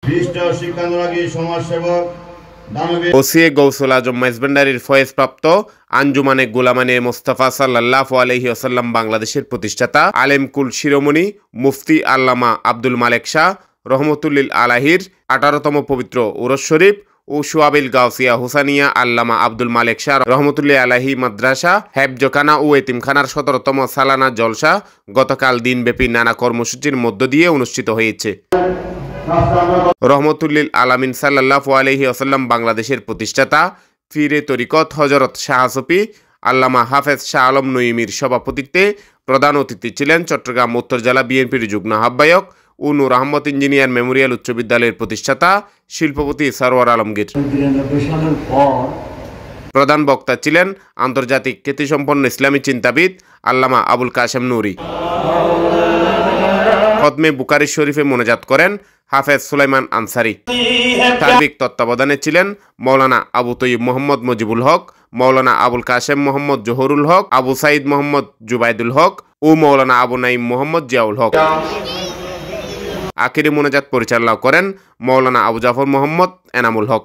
বিশিষ্ট শিক্ষানুরাগী সমাজসেবক ওসিএ গৌসুল আজম মেজবান্ডারির ফয়েজপ্রাপ্ত আঞ্জুমানে গোলামানে মোস্তফা সাল্লাল্লাহু আলাইহি ওয়াসাল্লাম বাংলাদেশের প্রতিষ্ঠাতা আলেম কুল শিরোমণি মুফতি আল্লামা আব্দুল মালেক শাহ রহমতুল্লিল আলাহির 18তম পবিত্র উরস শরীফ ও সোয়াবিল গাউসিয়া হুসানিয়া আল্লামা আব্দুল মালেক শাহ রহমতুল্লাহ আলাহি মাদ্রাসা হেফজখানা ও এতিমখানার 17তম সালানা জলসা গতকাল দিনব্যাপী নানা কর্মসূচির মধ্য দিয়ে অনুষ্ঠিত হয়েছে। রহমতুল্লিল আলামিন সাল্লাল্লাহু আলাইহি ওয়াসাল্লাম বাংলাদেশের প্রতিষ্ঠাতা ফিরে তরিকত হযরত শাহ সফি আল্লামা হাফেজ শাহ আলম নঈমীর সভাপতিত্বে প্রধান অতিথি ছিলেন চট্টগ্রাম উত্তর জেলা বিএনপির যুগ্ম আহ্বায়ক ও নূর আহমদ ইঞ্জিনিয়ার মেমোরিয়াল উচ্চ বিদ্যালয়ের প্রতিষ্ঠাতা শিল্পপতি সরওয়ার আলমগীর। প্রধান বক্তা ছিলেন আন্তর্জাতিক খ্যাতিসম্পন্ন ইসলামী চিন্তাবিদ আল্লামা আবুল কাশেম নুরি। খতমে বুখারী শরীফে মোনাজাত করেন হাফেজ সুলাইমান আনসারি। সার্বিক তত্ত্বাবধানে ছিলেন মৌলানা আবু তৈয়ব মোহাম্মদ মুজিবুল হক, মৌলানা আবুল কাশেম মোহাম্মদ জহুরুল হক, আবু সাইদ মোহাম্মদ জুবাইদুল হক ও মৌলানা আবু নাইম মোহাম্মদ জিয়াউল হক। আখিরি মোনাজাত পরিচালনা করেন মৌলানা আবু জাফর মোহাম্মদ এনামুল হক।